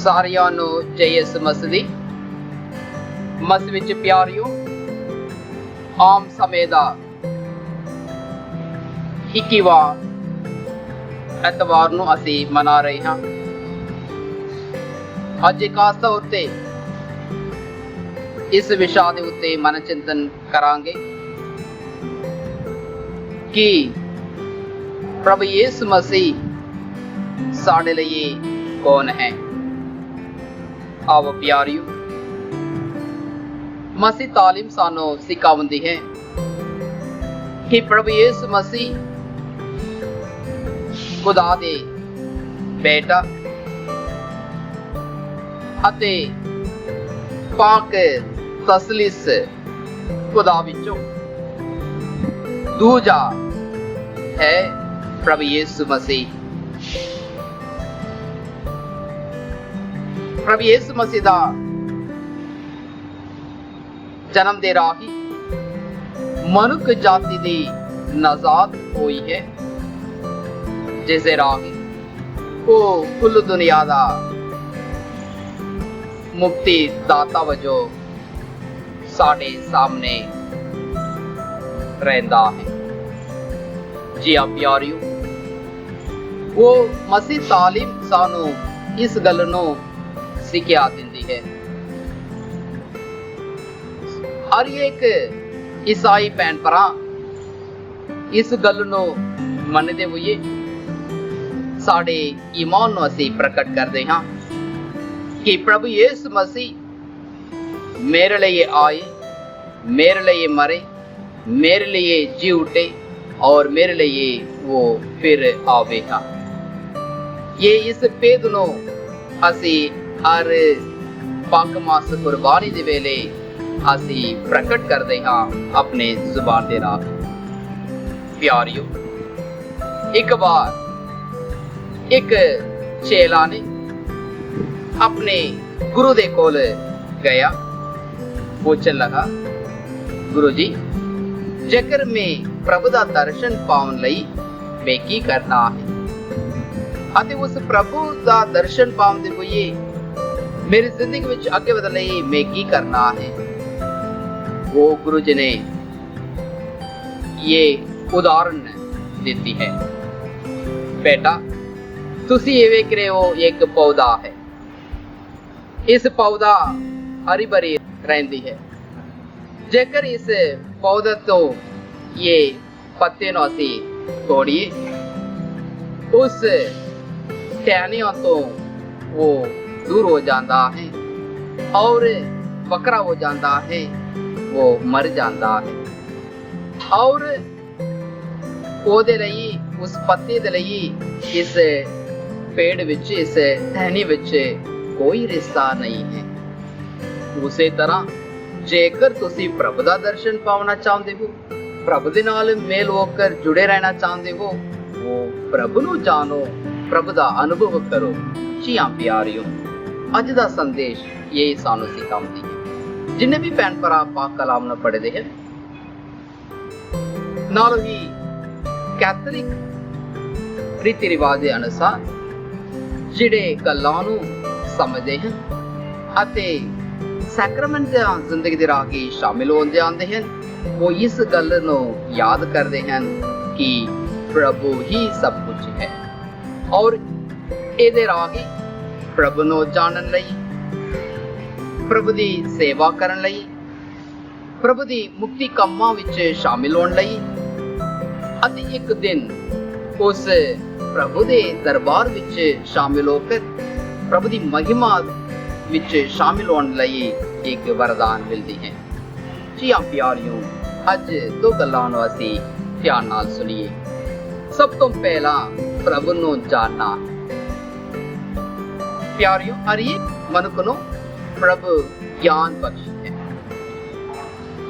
ਸਾਰਿਆਂ ਨੂੰ ਜੈ ਯਿਸੂ ਮਸੀਹ ਦੀ। ਮਸੀਹ ਵਿੱਚ ਪਿਆਰਿਓ, ਆਮ ਸਮੇਂ ਦਾ 21ਵਾਂ ਐਤਵਾਰ ਨੂੰ ਅਸੀਂ ਮਨਾ ਰਹੇ ਹਾਂ। ਅੱਜ ਖਾਸ ਤੌਰ ਤੇ ਇਸ ਵਿਸ਼ਾ ਦੇ ਉੱਤੇ ਮਨ ਚਿੰਤਨ ਕਰਾਂਗੇ ਕਿ ਪ੍ਰਭੂ ਯਿਸੂ ਮਸੀਹ ਸਾਡੇ ਲਈ ਕੌਣ ਹੈ। ਆਓ ਪਿਆਰਿਓ, ਮਸੀਹ ਤਾਲੀਮ ਸਾਨੂੰ ਸਿਖਾਉਂਦੀ ਹੈ ਕਿ ਪ੍ਰਭੂ ਯਿਸੂ ਮਸੀਹ ਖੁਦਾ ਦੇ ਬੇਟਾ ਅਤੇ ਪਾਕ ਤਸਲੀਸ ਖੁਦਾ ਵਿੱਚੋਂ ਦੂਜਾ ਹੈ ਪ੍ਰਭੂ ਯਿਸੂ ਮਸੀਹ। ਪ੍ਰਭੂ ਯਿਸੂ ਮਸੀਹ ਦਾ ਜਨਮ ਦੇ ਰਾਹੀਂ ਮਨੁੱਖ ਜਾਤੀ ਦੀ ਨਜਾਤ ਹੋਈ ਹੈ, ਜਿਸ ਦੇ ਰਾਹੀਂ ਉਹ ਕੁੱਲ ਦੁਨੀਆ ਦਾ ਮੁਕਤੀ ਦਾਤਾ ਵਜੋਂ ਸਾਡੇ ਸਾਹਮਣੇ ਰਹਿੰਦਾ ਹੈ। ਜੀ ਆ ਪਿਆਰਿਓ, ਉਹ ਮਸੀਹ ਤਾਲੀਮ ਸਾਨੂੰ ਇਸ ਗੱਲ ਨੂੰ ਸਿੱਖਿਆ ਦਿੰਦੀ ਹੈ। ਹਰ ਇੱਕ ਈਸਾਈ ਭੈਣ ਭਰਾ ਇਸ ਗੱਲ ਨੂੰ ਮੰਨਦੇ ਹੋਏ ਸਾਡੇ ਈਮਾਨ ਨੂੰ ਅਸੀਂ ਪ੍ਰਗਟ ਕਰਦੇ ਹਾਂ ਕਿ ਪ੍ਰਭੂ ਯਿਸੂ ਮਸੀਹ ਮੇਰੇ ਲਈ ਆਏ, मेरे लिए मरे, मेरे लिए जी उठे और मेरे लिए वो फिर आवेगा। ये इस भेद ਨੂੰ ਅਸੀਂ ਹਰ ਪੰਜ ਮਾਸ ਕੁਰਬਾਨੀ ਦੇ ਵੇਲੇ ਅਸੀਂ ਪ੍ਰਗਟ ਕਰਦੇ ਹਾਂ ਆਪਣੇ ਜ਼ੁਬਾਨ ਦੇ ਰਾਹ। ਪਿਆਰਿਓ, ਇੱਕ ਵਾਰ ਇੱਕ ਚੇਲਾ ਨੇ ਆਪਣੇ ਗੁਰੂ ਦੇ ਕੋਲ ਗਿਆ, ਪੁੱਛਣ ਲਗਾ, ਗੁਰੂ ਜੀ, ਜੇਕਰ ਮੈਂ ਪ੍ਰਭੂ ਦਾ ਦਰਸ਼ਨ ਪਾਉਣ ਲਈ ਮੈਂ ਕੀ ਕਰਨਾ ਹੈ ਅਤੇ ਉਸ ਪ੍ਰਭੂ ਦਾ ਦਰਸ਼ਨ ਪਾਉਣ ਦੇ ਹੋਏ ਮੇਰੀ ਜ਼ਿੰਦਗੀ ਵਿੱਚ ਅੱਗੇ ਵਧਣ ਲਈ ਮੈਂ ਕੀ ਕਰਨਾ ਹੈ। ਉਹ ਗੁਰੂ ਜੀ ਨੇ ਇਹ ਉਦਾਹਰਨ ਦਿੱਤੀ ਹੈ, ਬੇਟਾ ਤੁਸੀਂ ਇਹ ਵੇਖ ਰਹੇ ਹੋ ਇੱਕ ਪੌਦਾ ਹੈ, ਇਸ ਪੌਦਾ ਹਰੀ ਭਰੀ ਰਹਿੰਦੀ ਹੈ। ਜੇਕਰ ਇਸ ਪੌਦੇ ਤੋਂ ਇਹ ਪੱਤੇ ਨੂੰ ਅਸੀਂ ਤੋੜੀਏ, ਉਸ ਟਹਿਣੀਆਂ ਤੋਂ ਉਹ दूर हो जाता है और बकरा हो जाता है, वो मर जाता है। और ਉਹਦੇ ਲਈ, ਉਸ ਪੱਤੇ ਦੇ ਲਈ ਇਸ ਪੇੜ ਵਿੱਚ, ਇਸ ਟਹਿਣੀ ਵਿੱਚ ਕੋਈ ਰਿਸ਼ਤਾ ਨਹੀਂ ਹੈ। ਉਸੇ ਤਰ੍ਹਾਂ ਜੇਕਰ ਤੁਸੀਂ ਪ੍ਰਭੂ ਦਾ ਦਰਸ਼ਨ ਪਾਉਣਾ ਚਾਹੁੰਦੇ ਹੋ, ਪ੍ਰਭੂ ਦੇ ਨਾਲ ਮੇਲ ਹੋ ਕੇ ਜੁੜੇ ਰਹਿਣਾ ਚਾਹੁੰਦੇ ਹੋ, ਉਹ ਪ੍ਰਭੂ ਨੂੰ ਜਾਣੋ, ਪ੍ਰਭੂ ਦਾ ਅਨੁਭਵ ਕਰੋ। ਜੀ ਹਾਂ ਪਿਆਰਿਓ, ਅੱਜ ਦਾ ਸੰਦੇਸ਼ ਇਹ ਸਾਨੂੰ ਸਿਖਾਉਂਦੀ ਹੈ। ਜਿੰਨੇ ਵੀ ਭੈਣ ਭਰਾ ਪਾਕ ਕਲਾਮ ਨੂੰ ਪੜ੍ਹਦੇ ਹਨ, ਨਾਲ ਹੀ ਕੈਥੋਲਿਕ ਰੀਤੀ ਰਿਵਾਜ ਦੇ ਅਨੁਸਾਰ ਜਿਹੜੇ ਗੱਲਾਂ ਨੂੰ ਸਮਝਦੇ ਹਨ ਅਤੇ ਸੈਕਰਮੈਂਟ ਦੀਆਂ ਜ਼ਿੰਦਗੀ ਦੇ ਰਾਹ ਹੀ ਸ਼ਾਮਿਲ ਹੁੰਦੇ ਆਉਂਦੇ ਹਨ, ਉਹ ਇਸ ਗੱਲ ਨੂੰ ਯਾਦ ਕਰਦੇ ਹਨ ਕਿ ਪ੍ਰਭੂ ਹੀ ਸਭ ਕੁਝ ਹੈ ਔਰ ਇਹਦੇ ਰਾਹ ਹੀ ਪ੍ਰਭੂ ਨੂੰ ਜਾਣਨ ਲਈ, ਪ੍ਰਭੂ ਦੀ ਸੇਵਾ ਕਰਨ ਲਈ, ਪ੍ਰਭੂ ਦੀ ਮੁਕਤੀ ਕੰਮਾਂ ਵਿੱਚ ਸ਼ਾਮਿਲ ਹੋਣ ਲਈ ਅਤੇ ਇੱਕ ਦਿਨ ਉਸ ਪ੍ਰਭੂ ਦੇ ਦਰਬਾਰ ਵਿੱਚ ਸ਼ਾਮਿਲ ਹੋ ਕੇ ਪ੍ਰਭੂ ਦੀ ਮਹਿਮਾ ਵਿੱਚ ਸ਼ਾਮਿਲ ਹੋਣ ਲਈ ਇੱਕ ਵਰਦਾਨ ਮਿਲਦੀ ਹੈ। ਜੀ ਹਾਂ ਪਿਆਰਿਓ, ਅੱਜ ਦੋ ਗੱਲਾਂ ਨੂੰ ਅਸੀਂ ਧਿਆਨ ਨਾਲ ਸੁਣੀਏ। ਸਭ ਤੋਂ ਪਹਿਲਾਂ ਪ੍ਰਭੂ ਨੂੰ ਜਾਣਨਾ। ਪਿਆਰਿਓ, ਹਰ ਇੱਕ ਮਨੁੱਖ ਨੂੰ ਪ੍ਰਭੂ ਗਿਆਨ ਬਖਸ਼ਦਾ ਹੈ।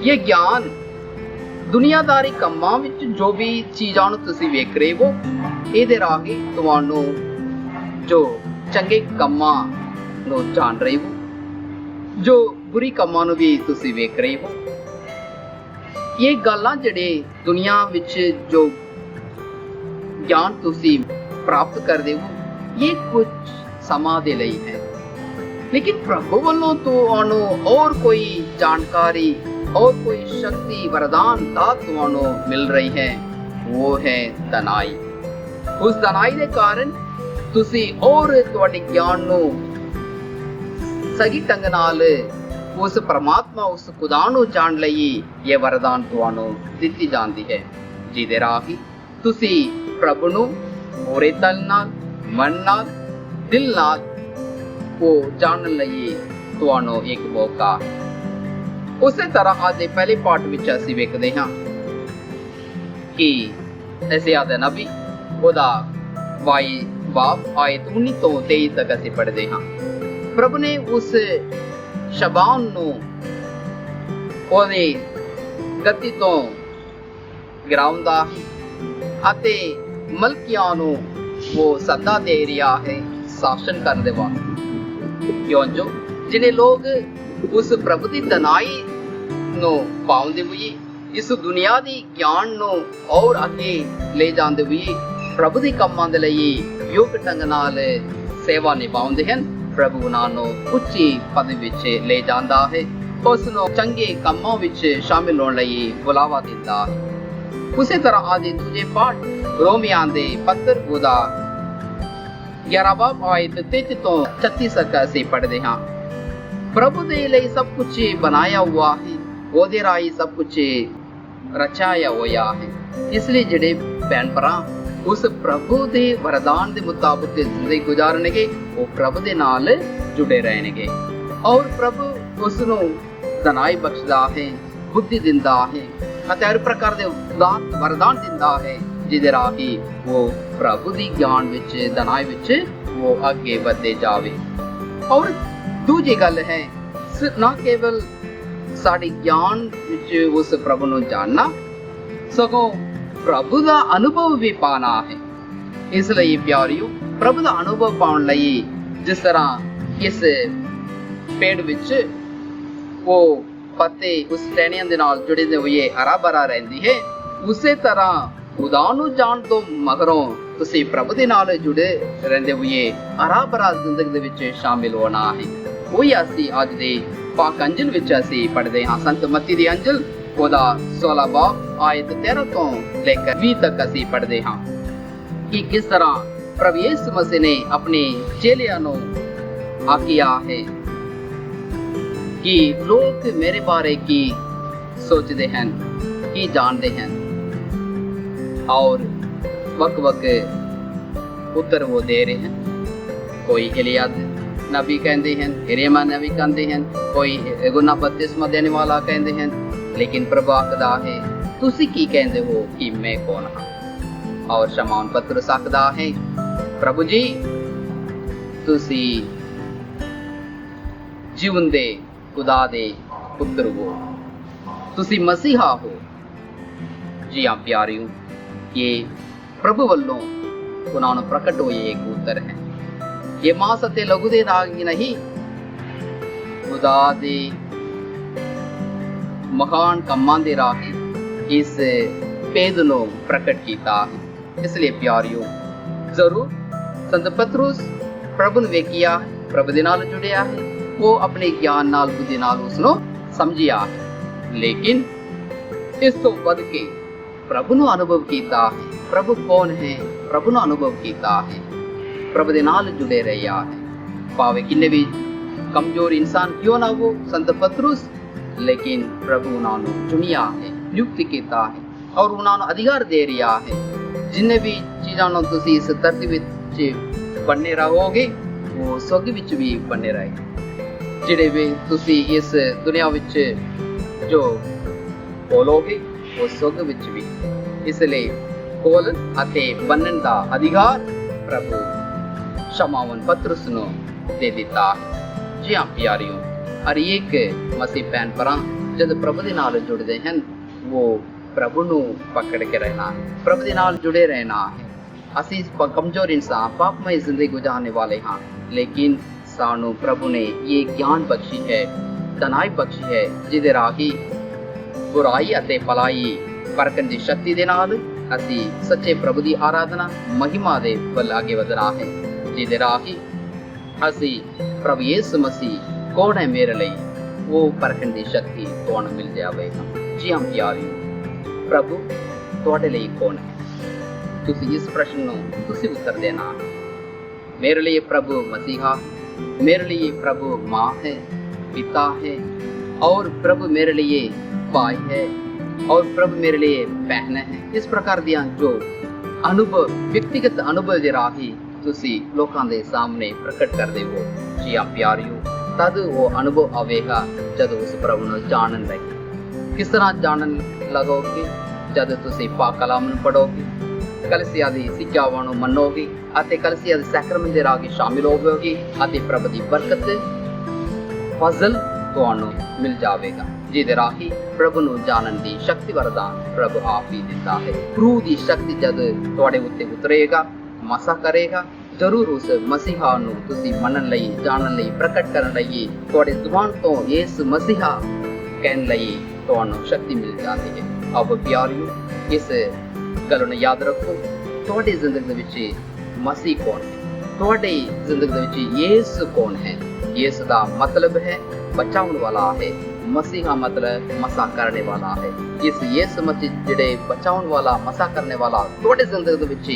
ਇਹ ਗਿਆਨ ਦੁਨੀਆਦਾਰੀ ਕੰਮਾਂ ਵਿੱਚ ਜੋ ਵੀ ਚੀਜ਼ਾਂ ਨੂੰ ਤੁਸੀਂ ਵੇਖ ਰਹੇ ਹੋ, ਇਹਦੇ ਰਾਹੀਂ ਤੁਹਾਨੂੰ ਜੋ ਚੰਗੇ ਕੰਮਾਂ ਨੂੰ ਜਾਣ ਰਹੇ ਹੋ, ਜੋ ਬੁਰੀ ਕੰਮਾਂ ਨੂੰ ਵੀ ਤੁਸੀਂ ਵੇਖ ਰਹੇ ਹੋ। ਇਹ ਗੱਲਾਂ ਜਿਹੜੇ ਦੁਨੀਆ ਵਿੱਚ ਜੋ ਗਿਆਨ ਤੁਸੀਂ ਪ੍ਰਾਪਤ ਕਰਦੇ ਹੋ, ਇਹ ਕੁਝ ਸਮਾਂ ਦੇ ਲਈ ਹੈ। लेकिन प्रभु वालों तो और कोई जानकारी और कोई शक्ति वरदान दात मिल रही है, वो है दनाई। उस दनाई के कारण तुसी और तुहाडे ज्ञान नू सही ढंग नाल उस परमात्मा उस खुदा नू जान लई ये वरदान तुहानू दिती जाती है, जिहदे राही तुसी प्रभु नू पूरे तन नाल मन नाल दिल नाल वो जानन लई तुहानू एक मौका। उसे तरह आज दे पहले पाठ विच असीं वेखदे हां कि यशायाह दा नबी ओदा 22 बाब आयत 19 तो 23 तक असीं पढ़दे हां। प्रभु ने उस शबान नू ओदी गति तो गिराउंदा अते मलकियां नू वो सदा दे रहा है शासन करने वास्ते, क्यों जो जिन्हें लोग उस प्रभु की दनाई नो पाउंदे हुए इस दुनिया दी ज्ञान नो और अगे ले जांदे हुए प्रभु दी कम्मां दे लई योग ढंग नाल सेवा निभाउंदे हन, प्रभु उन्हां नू उच्ची पद विच ले जांदा है, उस नू चंगे कम्मां विच शामिल होण लई बुलावा दिंदा है। उसी तरह आज दूजे पाठ रोमियां दे पत्र ओदा 11 बाब आयत 33 तो 36 तक असीं पढ़दे हां। प्रभु दे लई सब कुछ बनाया हुआ है, ओदे राही सब कुछ रचाया होया है, इसलिए जिहड़े भैन भरा उस प्रभु दे वरदान दे मुताबिक जिंदगी गुजारनगे वो प्रभु दे नाल जुड़े रहणगे और प्रभु उस नू दनाई बख्शदा है, बुद्धि दिंदा है अते हर प्रकार दे वरदान दिंदा है, जिहदे राही वो प्रभु दी ज्ञान विच दनाई विच वो आगे बढ़दे जावे। और दूजी गल है ना केवल साड़ी ज्ञान विच उस प्रभु नू जानना, सगों प्रभु दा अनुभव भी पाना है। इसलिए प्यारियो प्रभु दा अनुभव पाउण लई जिस तरह इस पेड़ विच वो पत्ते उस टहनियां दे नाल जुड़े हुए हरा भरा रहिंदी है, उसे तरह खुदा नू जान तो मगरों तुसी प्रभु दे नाल जुड़े रहंदे हुए हरा भरा जिंदगी दे विच शामिल होना है। वही असीं अज दे पाक अंजल विच असीं पढ़दे हां, संत मत्ती दी अंजल ओदा 16 बाब आयत 13 तो लेकर 20 तक असीं पढ़दे हां कि किस तरह प्रभु यीशु मसीह ने अपने चेलियां नू आखिया है कि लोग मेरे बारे की सोचते हैं की जानते हैं, और वक वक उत्तर वो दे रहे हैं। कोई एलिया नबी कहते हैं, यिर्मयाह नबी कहते हैं, कोई यूहन्ना बपतिस्मा देने वाला कहते हैं, लेकिन प्रभु आखदा है तुसी की कहते हो कि मैं कौन हां। और शमौन पतरस आखदा है प्रभु जी तुसी जीवन दे खुदा दे पुत्र हो, तुसी मसीहा हो। जी हाँ प्यारियों, ये प्रभु वल्लों उन्होंने प्रकट हुए एक उत्तर है। ये मांस अते लहू दे नाल नहीं, खुदा दे महान कम्मां दे राही इस भेद नू प्रकट कीता है। इसलिए प्यारियों जरूर संत पतरस प्रभु ने वेखिया, प्रभु दे नाल जुड़िया है, वो अपने ज्ञान नाल बुद्धि नाल उसनो समझिया है, लेकिन इस तो वध के प्रभु नु अनुभव कीता है। प्रभु कौन है, प्रभु नु अनुभव कीता है, प्रभु दे नाल जुड़े रहिया है। भावे किन्ने भी कमजोर इंसान क्यों ना हो संत पतरस, लेकिन प्रभु उन्होंने चुनिया है, नियुक्त कीता है और उन्होंने अधिकार दे रहा है। जिन्ने भी चीज़ों तुसी इस धरती विच बनने रहोगे वो स्वर्ग विच भी बनने रहेगा। जिहड़े भी तुसी इस दुनिया विच जो बोलोगे वो स्वर्ग विच भी। इसलिए बोल अते बनन दा अधिकार प्रभु शमौन पतरस नू दे दिता है। जी हाँ प्यारियों, हर एक मसीह भैन भरा जब प्रभु दे नाल जुड़दे हैं वो प्रभु नू पकड़ के रहना है, प्रभु दे नाल जुड़े रहना है। असीं कमजोर इंसान पापमय जिंदगी गुजारने वाले हाँ, लेकिन सानू प्रभु ने ये ज्ञान बख्शी है, दनाई बख्शी है, जिहदे राही बुराई अते भलाई परखण दी शक्ति दे नाल असीं सच्चे प्रभु दी आराधना महिमा दे वल आगे वधना है, जिहदे राही ਅਸੀਂ ਪ੍ਰਭੂ ਯਿਸੂ ਮਸੀਹ ਕੌਣ ਹੈ ਮੇਰੇ ਲਈ, ਉਹ ਪਰਖਣ ਦੀ ਸ਼ਕਤੀ ਤੁਹਾਨੂੰ ਮਿਲ ਜਾਵੇਗਾ। ਜੀ ਹਾਂ ਪਿਆਰਿਓ, ਪ੍ਰਭੂ ਤੁਹਾਡੇ ਲਈ ਕੌਣ ਹੈ? ਤੁਸੀਂ ਇਸ ਪ੍ਰਸ਼ਨ ਨੂੰ ਤੁਸੀਂ ਉੱਤਰ ਦੇਣਾ। मेरे लिए प्रभु मसीहा, मेरे लिए प्रभु माँ है, पिता है, और प्रभु मेरे लिए भाई है, और प्रभु मेरे लिए बहन है। इस प्रकार दियां जो अनुभव, व्यक्तिगत अनुभव दे राही तुसी लोकां दे सामने प्रकट कर देवो। जी हाँ प्यारियो, तद वो अनुभव आवेगा जब उस प्रभु नूं जानन लगे। किस तरह जानन लगोगे? जब तुसी पाक कलाम नूं पढ़ोगे, कलीसिया दी सिक्ख्यावां नूं मन्नोगे ਅਤੇ ਕਲੀਸਿया ਦੇ ਸੈਕਰਮੈਂਟ ਦੇ ਰਾਹ ਸ਼ਾਮਿਲ ਹੋਵੋਗੇ ਅਤੇ ਪ੍ਰਭੂ ਦੀ ਬਰਕਤ ਫਜ਼ਲ ਤੁਹਾਨੂੰ ਮਿਲ ਜਾਵੇਗਾ, ਜਿਹਦੇ ਰਾਹੀਂ ਪ੍ਰਭੂ ਨੂੰ ਜਾਣਨ ਦੀ ਸ਼ਕਤੀ ਵਰਦਾਨ ਪ੍ਰਭੂ ਆਪ ਹੀ ਦਿੰਦਾ ਹੈ। ਰੂਹ ਦੀ ਸ਼ਕਤੀ ਜਦ ਤੁਹਾਡੇ ਉੱਤੇ ਉਤਰੇਗਾ, ਮਸਾ ਕਰੇਗਾ, ਜ਼ਰੂਰ ਉਸ ਮਸੀਹਾ ਨੂੰ ਤੁਸੀਂ ਮੰਨਣ ਲਈ, ਜਾਣਨ ਲਈ, ਪ੍ਰਗਟ ਕਰਨ ਲਈ ਤੁਹਾਡੇ ਜ਼ੁਬਾਨ ਤੋਂ ਇਸ ਮਸੀਹਾ ਕਹਿਣ ਲਈ ਤੁਹਾਨੂੰ ਸ਼ਕਤੀ ਮਿਲ ਜਾਂਦੀ ਹੈ। ਆਓ ਪਿਆਰਿਓ, ਇਸ ਗੱਲ ਨੂੰ ਯਾਦ ਰੱਖੋ, ਤੁਹਾਡੀ ਜ਼ਿੰਦਗੀ ਦੇ ਵਿੱਚ मसीह कौन है? ਤੁਹਾਡੀ ਜ਼ਿੰਦਗੀ ਦੇ ਵਿੱਚ ਯਿਸੂ ਕੌਣ ਹੈ? ਯਿਸੂ ਦਾ ਮਤਲਬ ਹੈ ਬਚਾਉਣ ਵਾਲਾ ਹੈ, ਮਸੀਹਾ ਮਤਲਬ ਮਸਾ ਕਰਨੇ ਵਾਲਾ ਹੈ। ਇਸ ਯਿਸੂ ਮਸੀਹ ਜਿਹੜੇ ਬਚਾਉਣ ਵਾਲਾ, ਮਸਾ ਕਰਨੇ ਵਾਲਾ ਤੁਹਾਡੀ ਜ਼ਿੰਦਗੀ ਦੇ ਵਿੱਚ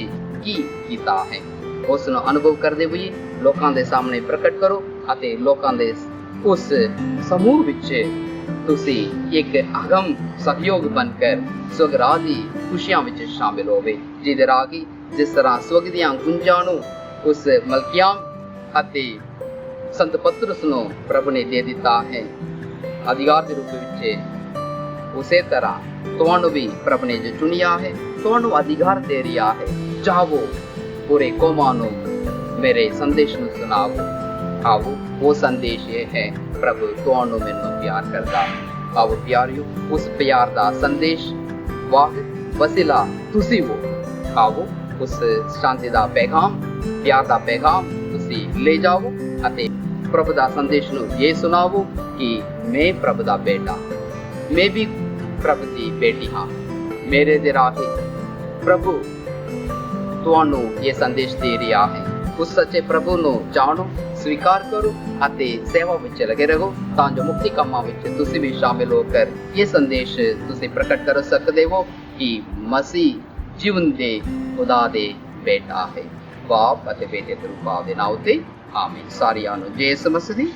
ਕੀ ਕੀਤਾ ਹੈ, ਉਸ ਨੂੰ ਅਨੁਭਵ ਕਰਦੇ ਹੋਏ ਲੋਕਾਂ ਦੇ ਸਾਹਮਣੇ ਪ੍ਰਗਟ ਕਰੋ ਅਤੇ ਲੋਕਾਂ ਦੇ ਉਸ ਸਮੂਹ ਵਿੱਚ ਤੁਸੀਂ ਇੱਕ ਅਗਮ ਸਹਿਯੋਗ ਬਣकर ਸਵਰਗ ਦੀ ਖੁਸ਼ੀਆਂ ਵਿੱਚ ਸ਼ਾਮਿਲ ਹੋਵੇ, ਜਿਹਦੇ ਰਾਹੀਂ जिस तरह स्वर्ग ਦੀਆਂ ਗੁੰਜਾਂ ਨੂੰ ਉਸ ਮਲਕੀਆਮ ਅਤੇ ਸੰਤ ਪਤਰਸ ਨੂੰ ਪ੍ਰਭੂ ਨੇ ਦੇ ਦਿੱਤਾ ਹੈ ਅਧਿਕਾਰ ਦੇ ਰੂਪ ਵਿੱਚ, ਉਸੇ ਤਰ੍ਹਾਂ ਤੁਹਾਨੂੰ ਵੀ ਪ੍ਰਭੂ ਨੇ ਜੋ ਚੁਣਿਆ ਹੈ, ਤੁਹਾਨੂੰ ਅਧਿਕਾਰ ਦੇ ਰਿਹਾ ਹੈ। ਜਾਵੋ ਪੂਰੇ ਕੌਮਾਂ ਨੂੰ ਮੇਰੇ ਸੰਦੇਸ਼ ਨੂੰ ਸੁਣਾਓ। ਆਵੋ, ਉਹ ਸੰਦੇਸ਼ ਇਹ ਹੈ, ਪ੍ਰਭੂ ਤੁਹਾਨੂੰ ਮੈਨੂੰ ਪਿਆਰ ਕਰਦਾ। ਆਵੋ ਪਿਆਰਿਓ, ਉਸ ਪਿਆਰ ਦਾ ਸੰਦੇਸ਼ ਵਾਹ ਵਸੀਲਾ ਤੁਸੀਂ ਹੋ। ਆਵੋ उस शांति का पैगाम, प्यार का पैगाम तुसी ले जाओ ਅਤੇ ਪ੍ਰਭੂ ਦਾ ਸੰਦੇਸ਼ ਨੂੰ ਇਹ ਸੁਣਾਵੋ ਕਿ ਮੈਂ ਪ੍ਰਭੂ ਦਾ ਬੇਟਾ, ਮੈਂ ਵੀ ਪ੍ਰਭੂ ਦੀ ਬੇਟੀ ਹਾਂ। ਮੇਰੇ ਦੇ ਰਾਹੀਂ ਪ੍ਰਭੂ ਤੁਹਾਨੂੰ ਇਹ ਸੰਦੇਸ਼ ਦੇ ਰਿਹਾ ਹੈ। ਉਸ ਸੱਚੇ ਪ੍ਰਭੂ ਨੂੰ ਜਾਣੋ, ਸਵੀਕਾਰ ਕਰੋ ਅਤੇ ਸੇਵਾ ਵਿੱਚ ਲੱਗੇ ਰਹੋ, ਤਾਂ ਜੋ ਮੁਕਤੀ ਕੰਮਾਂ ਵਿੱਚ ਤੁਸੀਂ ਵੀ ਸ਼ਾਮਿਲ ਹੋ ਕਰ ਇਹ ਸੰਦੇਸ਼ ਤੁਸੀਂ ਪ੍ਰਗਟ ਕਰ ਸਕਦੇ ਹੋ ਕਿ ਮਸੀਹ ਜੀਵਨ ਦੇ ਖੁਦਾ ਦੇ ਬੇਟਾ ਹੈ। ਬਾਪ ਅਤੇ ਬੇਟੇ ਦੇ ਰੂਪ ਦੇ ਨਾਮ ਤੇ ਆਮੀਨ। ਸਾਰਿਆਂ ਨੂੰ ਯਿਸੂ ਮਸੀਹ ਦੀ